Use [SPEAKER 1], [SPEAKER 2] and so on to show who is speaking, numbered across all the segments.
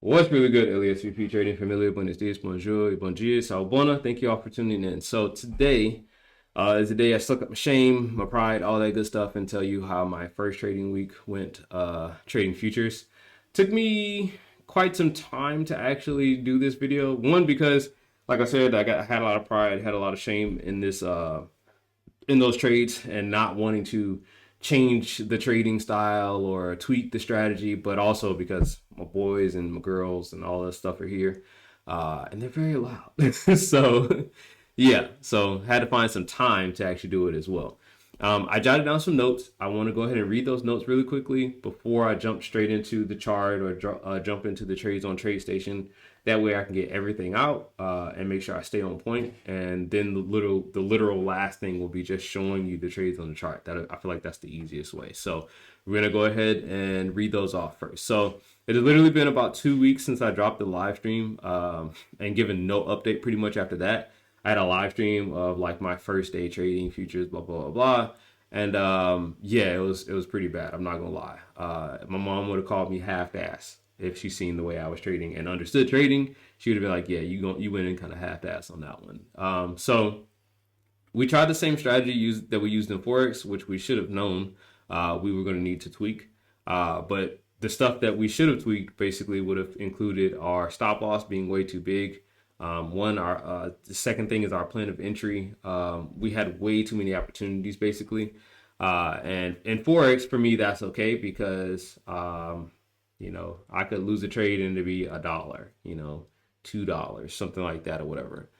[SPEAKER 1] What's really good, LeSBP Trading, familiar, buenos dias, bonjour, et bon dia, sal bona. Thank you all for tuning in. So today is the day I suck up my shame, my pride, all that good stuff, and tell you how my first trading week went trading futures. Took me quite some time to actually do this video. One, because like I said, I had a lot of pride, had a lot of shame in this in those trades and not wanting to change the trading style or tweak the strategy, but also because my boys and my girls and all that stuff are here, and they're very loud. So, yeah, so had to find some time to actually do it as well. I jotted down some notes. I want to go ahead and read those notes really quickly before I jump straight into the chart or jump into the trades on TradeStation. That way I can get everything out and make sure I stay on point. And then the literal last thing will be just showing you the trades on the chart. That I feel like that's the easiest way. So we're gonna go ahead and read those off first. So it has literally been about 2 weeks since I dropped the live stream and given no update pretty much after that. I had a live stream of like my first day trading futures, blah blah blah blah, and yeah, it was pretty bad. I'm not gonna lie. My mom would have called me half-ass if she seen the way I was trading and understood trading. She would have been like, "Yeah, you went in kind of half-ass on that one." So we tried the same strategy that we used in forex, which we should have known we were going to need to tweak. But the stuff that we should have tweaked basically would have included our stop loss being way too big. The second thing is our plan of entry. We had way too many opportunities basically. And in forex for me that's okay because I could lose a trade and it'd be $1, $2, something like that or whatever.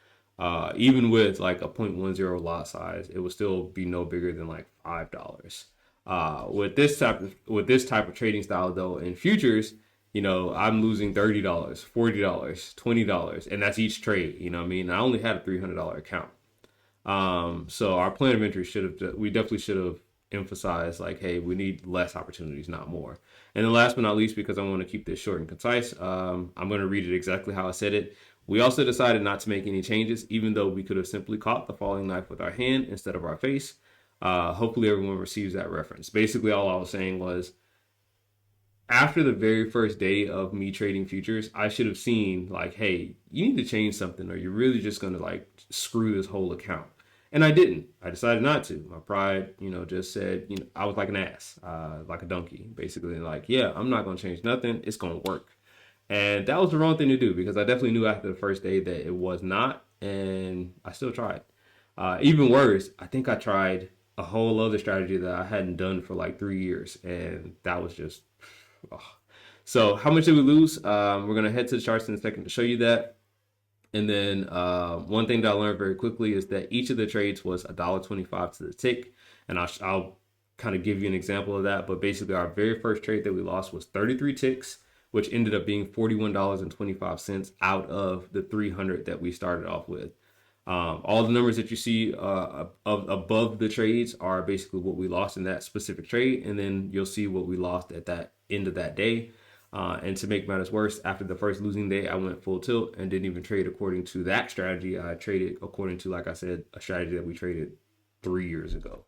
[SPEAKER 1] Even with like a 0.10 lot size, it would still be no bigger than like $5. With this type of trading style though in futures, I'm losing $30, $40, $20, and that's each trade. You know what I mean? I only had a $300 account. So our plan of entry we definitely should have emphasized like, hey, we need less opportunities, not more. And then last but not least, because I want to keep this short and concise, I'm going to read it exactly how I said it. We also decided not to make any changes, even though we could have simply caught the falling knife with our hand instead of our face. Hopefully everyone receives that reference. Basically, all I was saying was, after the very first day of me trading futures, I should have seen like, hey, you need to change something or you're really just going to like screw this whole account. And I didn't. I decided not to. My pride, just said, I was like an ass, like a donkey, basically. Like, yeah, I'm not going to change nothing. It's going to work. And that was the wrong thing to do because I definitely knew after the first day that it was not. And I still tried. Even worse, I think I tried a whole other strategy that I hadn't done for like 3 years. And that was just, oh. So how much did we lose? We're going to head to the charts in a second to show you that. And then one thing that I learned very quickly is that each of the trades was $1.25 to the tick. And I'll kind of give you an example of that. But basically, our very first trade that we lost was 33 ticks, which ended up being $41.25 out of the 300 that we started off with. All the numbers that you see above the trades are basically what we lost in that specific trade. And then you'll see what we lost at that end of that day. And to make matters worse, after the first losing day, I went full tilt and didn't even trade according to that strategy. I traded according to, like I said, a strategy that we traded 3 years ago.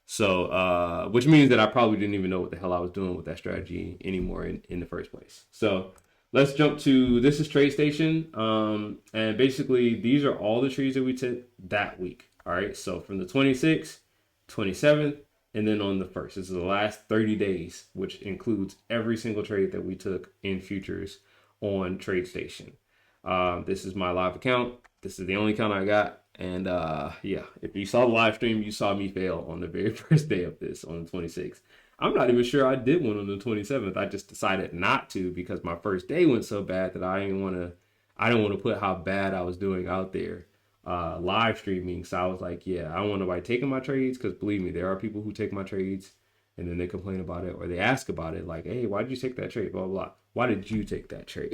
[SPEAKER 1] So, which means that I probably didn't even know what the hell I was doing with that strategy anymore in the first place. So let's jump to, this is TradeStation. And basically these are all the trades that we took that week. All right. So from the 26th, 27th, and then on the 1st, this is the last 30 days, which includes every single trade that we took in futures on TradeStation. This is my live account. This is the only account I got. And yeah, if you saw the live stream, you saw me fail on the very first day of this on the 26th. I'm not even sure I did one on the 27th. I just decided not to because my first day went so bad that I didn't want to put how bad I was doing out there live streaming. So I was like, yeah, I don't want nobody taking my trades because believe me, there are people who take my trades and then they complain about it or they ask about it like, hey, why did you take that trade? Blah, blah, blah. Why did you take that trade?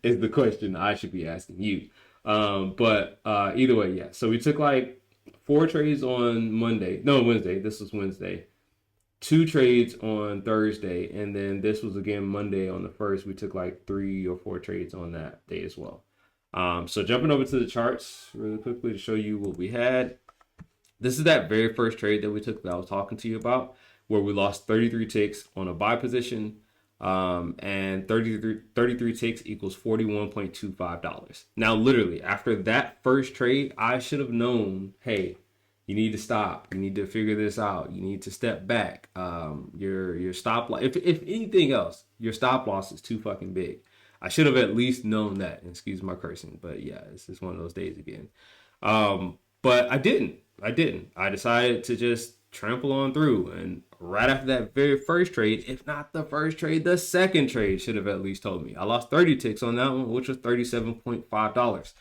[SPEAKER 1] Is the question I should be asking you. But either way, yeah. So we took like 4 trades on Wednesday. This was Wednesday. 2 trades on Thursday. And then this was again Monday on the 1st. We took like 3 or 4 trades on that day as well. So jumping over to the charts really quickly to show you what we had. This is that very first trade that we took that I was talking to you about, where we lost 33 ticks on a buy position. And 33 ticks equals $41.25. Now, literally, after that first trade, I should have known, hey, you need to stop. You need to figure this out. You need to step back. Your stop loss, if anything else, your stop loss is too fucking big. I should have at least known that. Excuse my cursing, but yeah, it's just one of those days again. But I didn't. I decided to just trample on through. And right after that very first trade, if not the first trade, the second trade should have at least told me. I lost 30 ticks on that one, which was $37.5.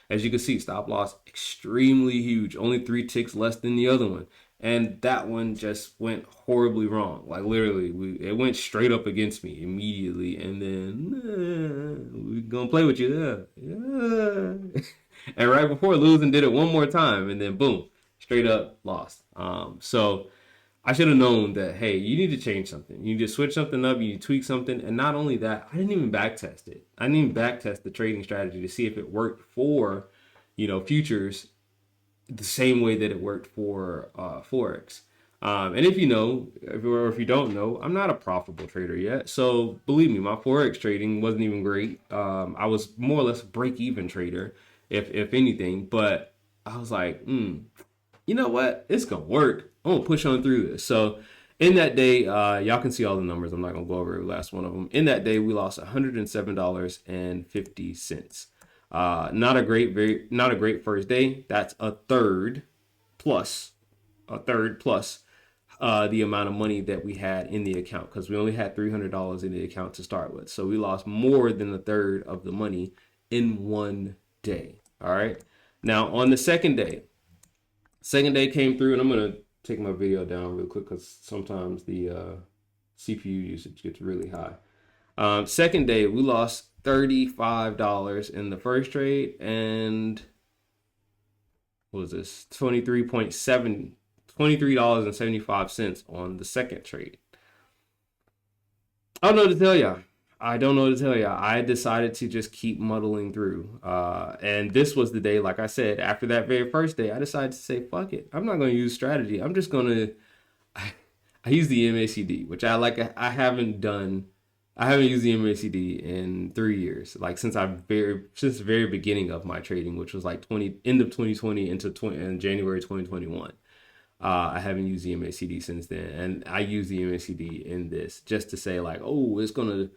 [SPEAKER 1] As you can see, stop loss extremely huge, only 3 ticks less than the other one. And that one just went horribly wrong. Like literally, it went straight up against me immediately. And then we're gonna play with you. Yeah. And right before losing, did it one more time, and then boom, straight up lost. So I should have known that, hey, you need to change something. You need to switch something up. You need to tweak something. And not only that, I didn't even back test it. I didn't even back test the trading strategy to see if it worked for, futures the same way that it worked for Forex. And if you know, or if you don't know, I'm not a profitable trader yet. So believe me, my Forex trading wasn't even great. I was more or less a break-even trader, if anything. But I was like, you know what? It's going to work. I'm going to push on through this. So in that day, y'all can see all the numbers. I'm not going to go over the last one of them. In that day, we lost $107.50. Not a great first day. That's a third plus the amount of money that we had in the account, because we only had $300 in the account to start with. So we lost more than a third of the money in one day. All right. Now on the second day came through, and I'm going to take my video down real quick because sometimes the CPU usage gets really high. Second day, we lost $35 in the first trade, and what was this? $23.75 on the second trade. I don't know what to tell y'all. I decided to just keep muddling through. And this was the day, like I said, after that very first day, I decided to say, fuck it. I'm not going to use strategy. I'm just going to, I use the MACD, which I haven't used the MACD in 3 years. Like since the very beginning of my trading, which was like end of 2020 into January 2021. I haven't used the MACD since then, and I use the MACD in this just to say like, oh, it's gonna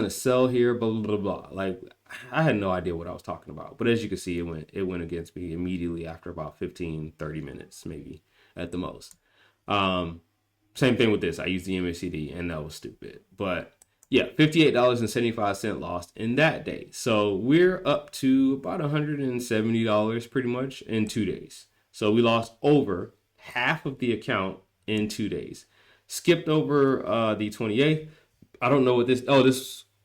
[SPEAKER 1] sell here, blah blah blah. Like I had no idea what I was talking about, but as you can see, it went against me immediately after about 15-30 minutes, maybe at the most. Same thing with this. I used the MACD, and that was stupid, but yeah, $58.75 lost in that day. So we're up to about $170 pretty much in 2 days. So we lost over half of the account in 2 days. Skipped over the 28th. I don't know what this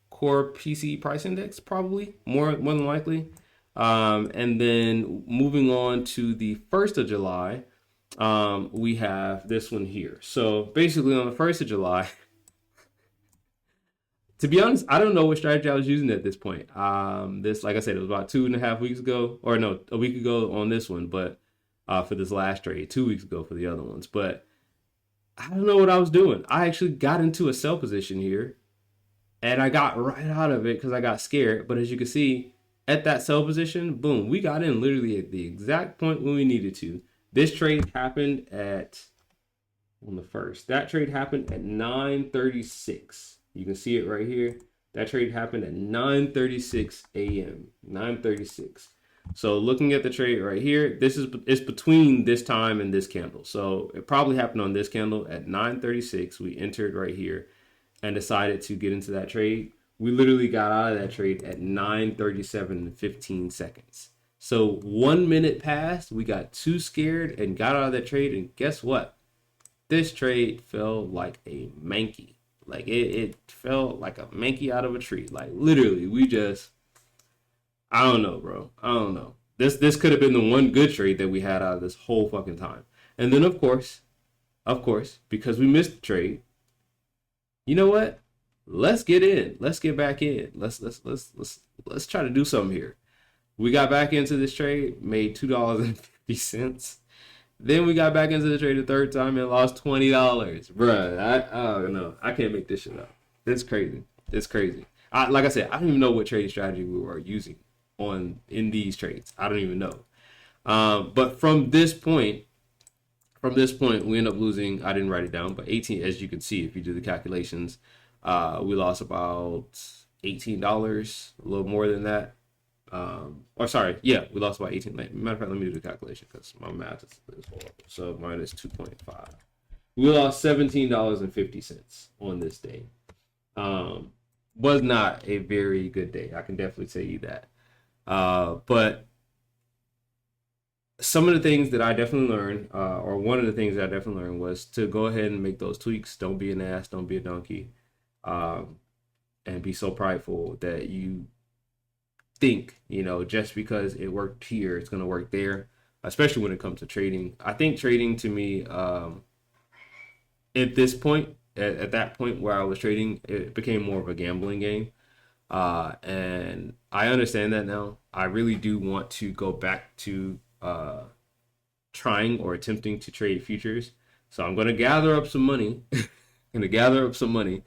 [SPEAKER 1] core PC price index, probably more than likely. And then moving on to the 1st of July, we have this one here. So basically on the 1st of July, to be honest, I don't know what strategy I was using at this point. This, like I said, it was about 2.5 weeks ago, or no, a week ago on this one, but for this last trade, 2 weeks ago for the other ones. But I don't know what I was doing. I actually got into a sell position here, and I got right out of it because I got scared. But as you can see, at that sell position, boom, we got in literally at the exact point when we needed to. This trade happened on the 1st. That trade happened at 9:36. You can see it right here. That trade happened at 9:36 a.m. 9:36. So looking at the trade right here, it's between this time and this candle. So it probably happened on this candle at 9:36. We entered right here and decided to get into that trade. We literally got out of that trade at 9:37 and 15 seconds. So 1 minute passed, we got too scared and got out of that trade. And guess what? This trade fell like a manky. Like it fell like a manky out of a tree. Like literally, I don't know, bro. I don't know. This could have been the one good trade that we had out of this whole fucking time. And then of course, because we missed the trade, you know what? Let's get in. Let's get back in. Let's try to do something here. We got back into this trade, made $2.50. Then we got back into the trade the third time and lost $20. Bruh, I don't know. I can't make this shit up. It's crazy. It's crazy. Like I said, I don't even know what trading strategy we were using in these trades. I don't even know. But from this point, we end up losing. I didn't write it down, but 18. As you can see, if you do the calculations, we lost about $18, a little more than that. Or sorry, yeah, we lost about 18. Matter of fact, let me do the calculation because my math is horrible. So minus 2.5. We lost $17.50 on this day. Was not a very good day. I can definitely tell you that. But some of the things that I definitely learned, or one of the things that I definitely learned, was to go ahead and make those tweaks. Don't be an ass. Don't be a donkey. And be so prideful that you think, just because it worked here, it's going to work there, especially when it comes to trading. I think trading to me, at this point, at that point where I was trading, it became more of a gambling game. And I understand that now. I really do want to go back to trying or attempting to trade futures. So I'm going to gather up some money. Going to gather up some money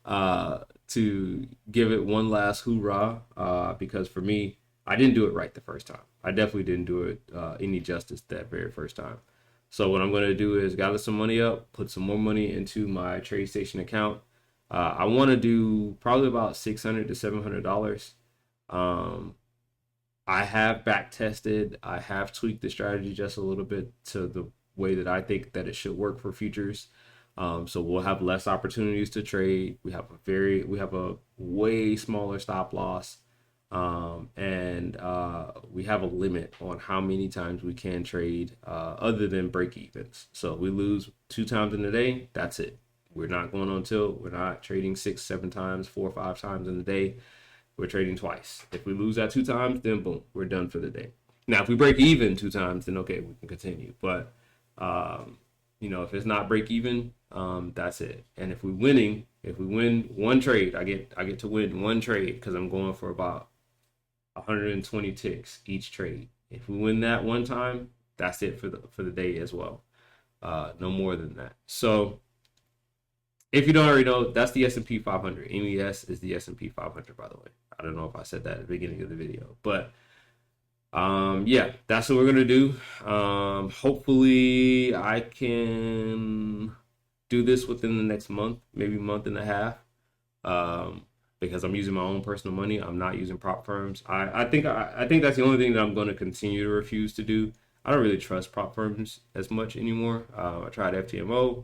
[SPEAKER 1] to give it one last hoorah. Because for me, I didn't do it right the first time. I definitely didn't do it any justice that very first time. So what I'm going to do is gather some money up, put some more money into my TradeStation account. I want to do probably about $600 to $700. I have back tested. I have tweaked the strategy just a little bit to the way that I think that it should work for futures. So we'll have less opportunities to trade. We have a way smaller stop loss. And we have a limit on how many times we can trade other than break evens. So we lose 2 times in a day, that's it. We're not going on tilt. We're not trading 6, 7 times, 4 or 5 times in the day. We're trading twice. If we lose that 2 times, then boom, we're done for the day. Now, if we break even 2 times, then okay, we can continue. But if it's not break even, that's it. And if we win one trade, I get to win one trade because I'm going for about 120 ticks each trade. If we win that one time, that's it for the day as well. No more than that. So if you don't already know, that's the S&P 500. MES is the S&P 500, by the way. I don't know if I said that at the beginning of the video, but yeah, that's what we're gonna do. Hopefully I can do this within the next month, maybe month and a half. Because I'm using my own personal money. I'm not using prop firms. I think that's the only thing that I'm going to continue to refuse to do. I don't really trust prop firms as much anymore. I tried FTMO,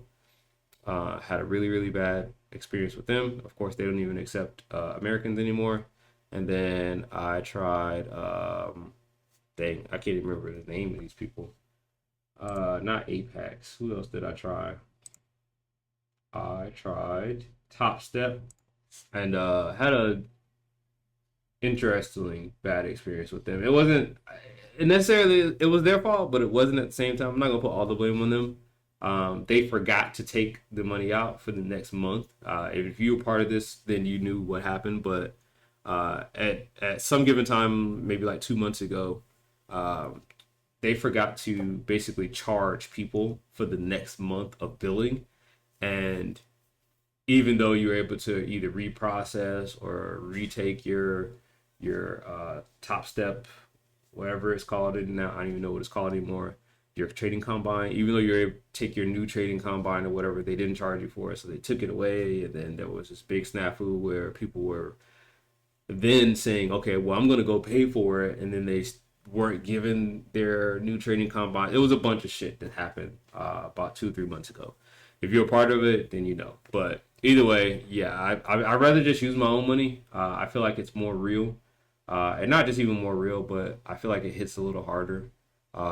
[SPEAKER 1] had a really, really bad experience with them. Of course, they don't even accept Americans anymore. And then I tried, I can't even remember the name of these people. Not Apex. Who else did I try? I tried Top Step and had a interestingly bad experience with them. It wasn't necessarily it was their fault, but it wasn't at the same time. I'm not gonna put all the blame on them. They forgot to take the money out for the next month. If you were part of this, then you knew what happened. But at some given time, maybe like 2 months ago, they forgot to basically charge people for the next month of billing, and even though you're able to either reprocess or retake your Top Step, whatever it's called now, I don't even know what it's called anymore, your trading combine, even though you're able to take your new trading combine or whatever, they didn't charge you for it, so they took it away. And then there was this big snafu where people were then saying, okay, well, I'm going to go pay for it, and then they weren't given their new trading combine. It was a bunch of shit that happened about 2-3 months ago. If you're a part of it, then you know. But either way, yeah, I'd rather just use my own money. I feel like it's more real. And not just even more real, but I feel like it hits a little harder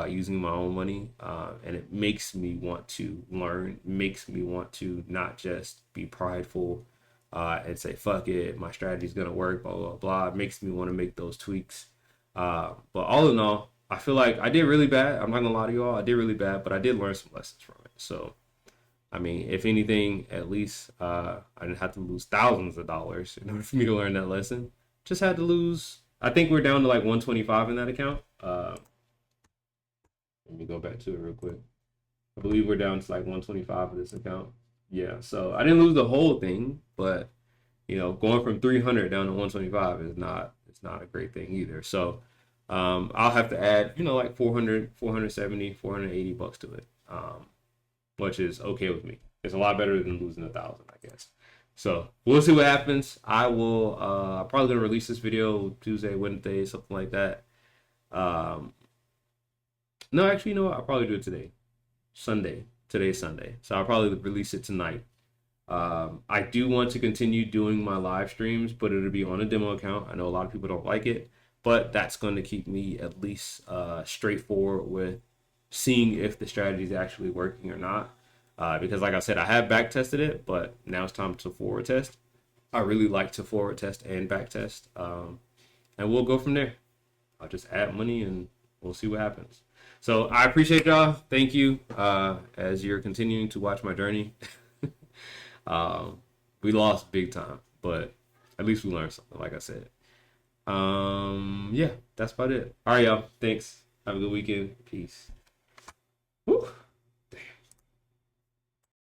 [SPEAKER 1] using my own money. And it makes me want to learn, makes me want to not just be prideful and say, fuck it, my strategy's going to work, blah, blah, blah. It makes me want to make those tweaks. But all in all, I feel like I did really bad. I'm not going to lie to you all. I did really bad, but I did learn some lessons from it. So, I mean, if anything, at least I didn't have to lose thousands of dollars in order for me to learn that lesson. Just had to lose. I think we're down to like 125 in that account. Let me go back to it real quick. I believe we're down to like 125 in this account. Yeah, so I didn't lose the whole thing, but You know, going from 300 down to 125 is not, it's not a great thing either. So I'll have to add, you know, like 400, 470, 480 bucks to it, which is okay with me. It's a lot better than losing 1,000, I guess. So we'll see what happens. I will probably gonna release this video Tuesday, Wednesday, something like that. Um, no, actually, you know what? I'll probably do it today, Sunday. Today's Sunday, so I'll probably release it tonight. I do want to continue doing my live streams, but it'll be on a demo account. I know a lot of people don't like it, but that's going to keep me at least straightforward with seeing if the strategy is actually working or not. Because, like I said, I have back tested it, but now it's time to forward test. I really like to forward test and back test, and we'll go from there. I'll just add money and we'll see what happens. So I appreciate y'all. Thank you as you're continuing to watch my journey. We lost big time, but at least we learned something, like I said. Yeah, that's about it. All right, y'all. Thanks. Have a good weekend. Peace. Woo.